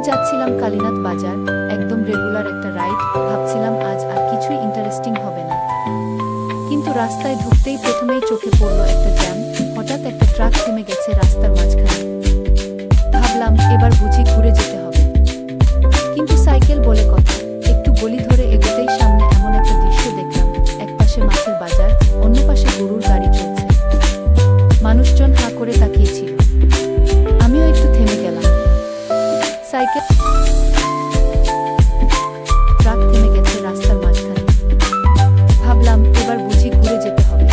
যাচ্ছিলাম কালীনাথ বাজার, একদম রেগুলার একটা রাইড। ভাবছিলাম আজ আর কিছুই ইন্টারেস্টিং হবে না, কিন্তু রাস্তায় ঢুকতেই প্রথমেই চোখে পড়ল একটা জ্যাম। হঠাৎ একটা ট্রাক থেমে গেছে রাস্তার মাঝখানে। ভাবলাম এবার বুঝি ঘুরে যেতে হবে, কিন্তু সাইকেল বলে কথা। একটু গলি ধরে এগোতেই সামনে এমন একটা দৃশ্য দেখলাম। এক পাশে মাছের বাজার, অন্য পাশে গরুর গাড়ি চলছে। মানুষজন হাঁ করে তাকিয়েছিল। আমিও একটু থেমে গেলাম। সাইকেল ট্রাক থেমে গেছে রাস্তার মাঝখানে। ভাবলাম এবার বুঝি ঘুরে যেতে হবে,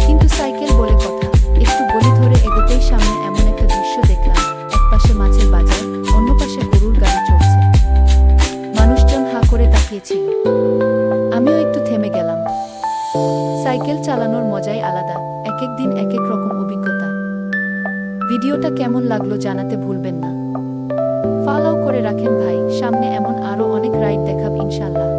কিন্তু সাইকেল বলে কথা। একটু গলি ধরে এগোতেই সামনে এমন একটা দৃশ্য দেখলাম। এক পাশে মাছের বাজার, অন্য পাশে গরুর গাড়ি চলছে। মানুষজন হাঁ করে তাকিয়েছিল। আমিও একটু থেমে গেলাম। সাইকেল চালানোর মজাই আলাদা, এক এক দিন এক এক রকম অভিজ্ঞতা। ভিডিওটা কেমন লাগলো জানাতে ভুলবেন না। ফলো করে রাখেন ভাই, সামনে এমন আরো অনেক রাইড দেখাব ইনশাল্লাহ।